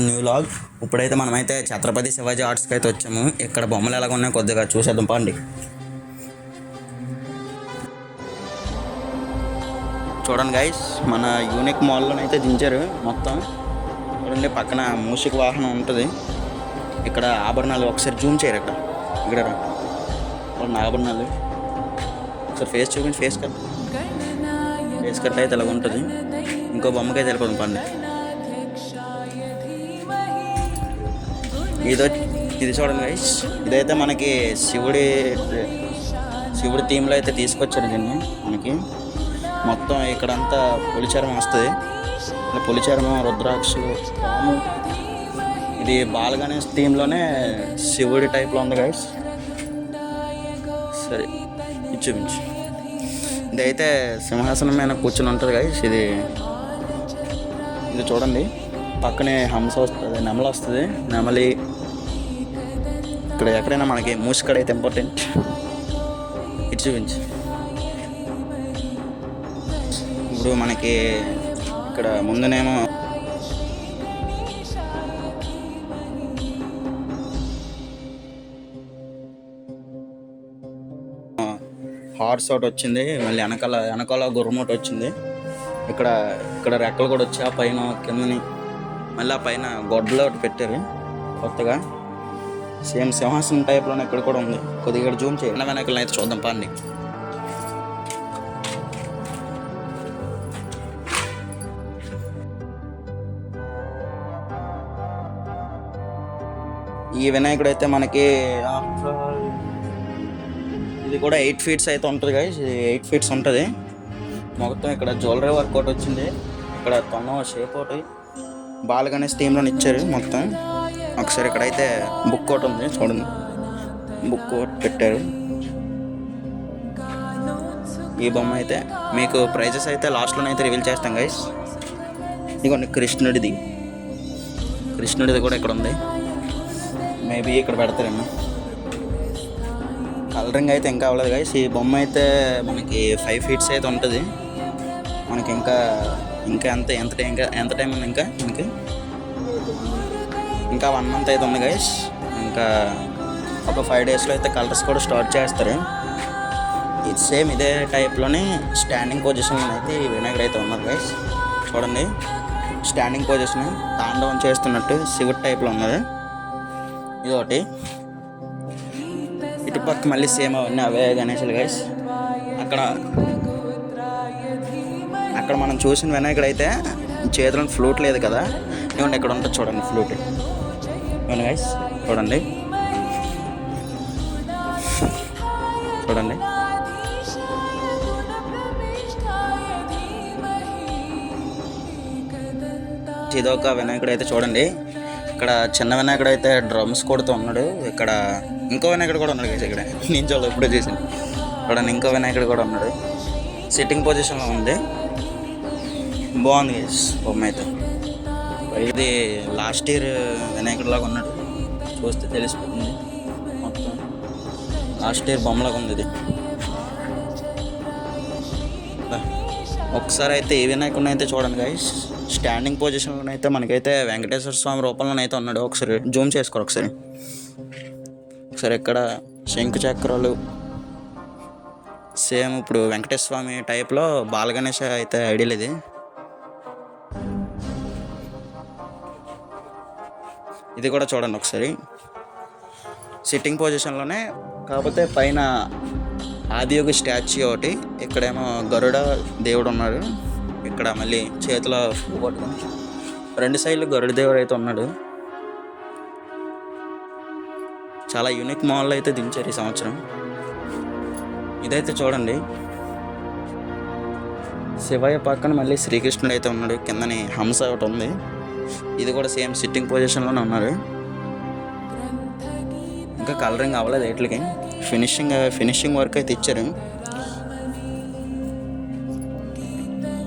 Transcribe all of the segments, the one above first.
New log. ఇప్పుడైతే మనమైతే ఛత్రపతి శివాజీ ఆర్ట్స్కి అయితే వచ్చాము. ఇక్కడ బొమ్మలు ఎలాగ ఉన్నాయో కొద్దిగా చూసేద్దాం పండి. చూడండి గైస్, మన యూనిక్ మాల్లోనైతే దించారు మొత్తం. చూడండి, పక్కన మూషిక వాహనం ఉంటుంది. ఇక్కడ ఆభరణాలు ఒకసారి జూమ్ చేయరు. ఇక్కడ ఆభరణాలు ఒకసారి ఫేస్ చూపించి ఫేస్ కట్ అయితే ఇలాగ ఉంటుంది. ఇంకో బొమ్మకైతే వెళ్ళిపోదాం పండి. ఇది చూడండి గైస్, ఇదైతే మనకి శివుడి థీమ్లో అయితే తీసుకొచ్చారు దీన్ని. మనకి మొత్తం ఇక్కడంతా పులిచర్మం వస్తుంది. పులిచర్మం, రుద్రాక్షలు, పాము. ఇది బాలగణేష్ థీమ్లోనే శివుడి టైప్లో ఉంది గైస్. సరే చూపించు. ఇదైతే సింహాసనం మీద కూర్చొని ఉంటుంది గైస్. ఇది చూడండి, పక్కనే హంస వస్తుంది, నెమలి వస్తుంది. నెమలి ఇక్కడ ఎక్కడైనా మనకి మూసికడ అయితే ఇంపార్టెంట్. ఇటు చూపించి. ఇప్పుడు మనకి ఇక్కడ ముందునేమో హార్స్ ఒకటి వచ్చింది, మళ్ళీ వెనకాల గుర్రం ఒకటి వచ్చింది. ఇక్కడ రెక్కలు కూడా వచ్చి ఆ పైన కిందని మళ్ళీ ఆ పైన గొడ్డలు ఒకటి పెట్టారు కొత్తగా. సేమ్ సింహాసనం టైప్లోనే ఇక్కడ కూడా ఉంది. కొద్దిగా ఇక్కడ జూమ్ చేయాలి. వెనకాల అయితే చూద్దాం పండి. ఈ వినాయకుడు అయితే మనకి ఇది కూడా 8 feet అయితే ఉంటుంది గైస్. 8 feet ఉంటుంది మొత్తం. ఇక్కడ జ్యువెలరీ వర్క్ ఒకటి వచ్చింది. ఇక్కడ తొన్న షేప్ ఒకటి బాలగణేష్ థీమ్లో ఇచ్చారు మొత్తం. ఒకసారి ఇక్కడైతే బుక్ ఒకటి ఉంది చూడండి, బుక్ ఒకటి పెట్టారు. ఈ బొమ్మ అయితే మీకు ప్రైజెస్ అయితే లాస్ట్లోనైతే రివీల్ చేస్తాం గైస్. ఇదిగోండి కృష్ణుడిది కూడా ఇక్కడ ఉంది. మేబీ ఇక్కడ పెడతారేమో. కలరింగ్ అయితే ఇంకా అవ్వలేదు గైస్. ఈ బొమ్మ అయితే మనకి 5 feet అయితే ఉంటుంది. మనకి ఇంకా ఎంత టైం ఉంది? ఇంకా 1 month అయితే ఉంది గైస్. ఇంకా ఒక 5 daysలో అయితే కలర్స్ కూడా స్టార్ట్ చేస్తారు. ఇది సేమ్ ఇదే టైప్లోనే స్టాండింగ్ పొజిషన్లో అయితే ఈ వినాయకుడు అయితే ఉన్నారు గైస్. చూడండి, స్టాండింగ్ పొజిషన్ తాండవం చేస్తున్నట్టు శివుడి టైప్లో ఉన్నది. ఇది ఒకటి. ఇటుపక్క మళ్ళీ సేమ్ అవన్నీ అవే గణేశులు గైస్. అక్కడ మనం చూసిన వినాయకుడు అయితే చేతులను ఫ్లూట్ లేదు కదా. ఇవ్వండి ఇక్కడ ఉంటుంది చూడండి ఫ్లూట్. ఇవ్వండి గైస్, చూడండి ఇదొక వినాయకుడు అయితే చూడండి. ఇక్కడ చిన్న వినాయకుడు అయితే డ్రమ్స్ కొడుతూ ఉన్నాడు. ఇక్కడ ఇంకో వినాయకుడు కూడా ఉన్నాడు గైస్. ఇక్కడ నేను చూడలేదు, ఎప్పుడో చేసాను. చూడండి, ఇంకో వినాయకుడు కూడా ఉన్నాడు. సిట్టింగ్ పొజిషన్లో ఉంది. బాగుంది గైస్ బొమ్మ అయితే. ఇది లాస్ట్ ఇయర్ వినాయకుడిలాగా ఉన్నాడు, చూస్తే తెలిసిపోతుంది. మొత్తం లాస్ట్ ఇయర్ బొమ్మలాగా ఉంది ఇది. ఒకసారి అయితే ఈ వినాయకుడిని అయితే చూడండి గైస్. స్టాండింగ్ పొజిషన్లోనైతే మనకైతే వెంకటేశ్వర స్వామి రూపంలోనైతే ఉన్నాడు. ఒకసారి జూమ్ చేసుకోరు. ఒకసారి ఇక్కడ శంకు చక్రాలు సేమ్ ఇప్పుడు వెంకటేశ్వర స్వామి టైప్లో బాలగణేష్ అయితే ఐడియల్. ఇది కూడా చూడండి ఒకసారి సిట్టింగ్ పొజిషన్లోనే, కాకపోతే పైన ఆదియోగి స్టాచ్యూ ఒకటి. ఇక్కడేమో గరుడ దేవుడు ఉన్నాడు. ఇక్కడ మళ్ళీ చేతిలో పట్టుకొని 2 సైడ్లు గరుడ దేవుడు అయితే ఉన్నాడు. చాలా యూనిక్ మాల్లో అయితే దించారు ఈ సంవత్సరం. ఇదైతే చూడండి, శివయ్య పక్కన మళ్ళీ శ్రీకృష్ణుడు అయితే ఉన్నాడు. కిందని హంస ఒకటి ఉంది. ఇది కూడా సేమ్ సిట్టింగ్ పొజిషన్లోనే ఉన్నారు. ఇంకా కలరింగ్ అవ్వలేదు వీటికి. ఫినిషింగ్ వర్క్ అయితే ఇచ్చారు.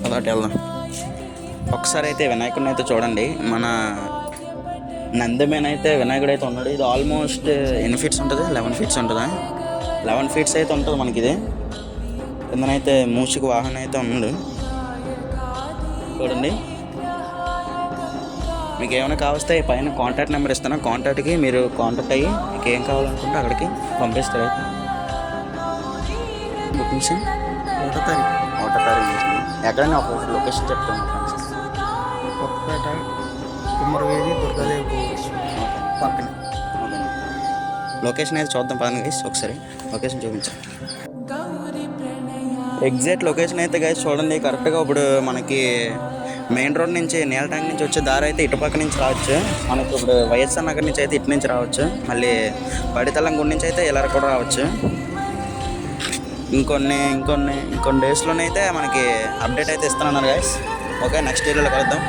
అలాంటి వెళ్దాం. ఒకసారి అయితే వినాయకుడిని అయితే చూడండి. మన నందిమేన అయితే వినాయకుడు అయితే ఉన్నాడు. ఇది ఆల్మోస్ట్ ఎన్ని ఫీట్స్ ఉంటుంది? 11 feet ఉంటుందా? 11 feet అయితే ఉంటుంది మనకి. ఇది కిందనైతే మూషిక వాహనం అయితే ఉన్నాడు చూడండి. మీకు ఏమైనా కావస్తే పైన కాంటాక్ట్ నెంబర్ ఇస్తాను, కాంటాక్ట్కి మీరు కాంటాక్ట్ అయ్యి మీకు ఏం కావాలనుకుంటే అక్కడికి పంపిస్తారు. బుకింగ్స్ 1వ తారీఖు ఎక్కడైనా ఆపోజిట్ లొకేషన్ చెప్తాను ఫ్రెండ్స్. కొత్తపేట కుమ్మరవేది దుర్గాదేవి పక్కన. ఓకే, లొకేషన్ అయితే చూద్దాం పదండి గైస్. ఒకసారి లొకేషన్ చూపించాను. ఎగ్జాక్ట్ లొకేషన్ అయితే గైస్ చూడండి. కరెక్ట్గా ఇప్పుడు మనకి మెయిన్ రోడ్ నుంచి నీళ్ళ ట్యాంక్ నుంచి వచ్చే దారి అయితే ఇటుపక్క నుంచి రావచ్చు. మనకి ఇప్పుడు వైఎస్ఆర్ నగర్ నుంచి అయితే ఇటు నుంచి రావచ్చు. మళ్ళీ పడితల్లం గుడి నుంచి అయితే ఇలా కూడా రావచ్చు. ఇంకొన్ని డేస్లోనైతే మనకి అప్డేట్ అయితే ఇస్తానన్నారు గైస్. ఓకే, నెక్స్ట్ వీడియోలో కలుద్దాం.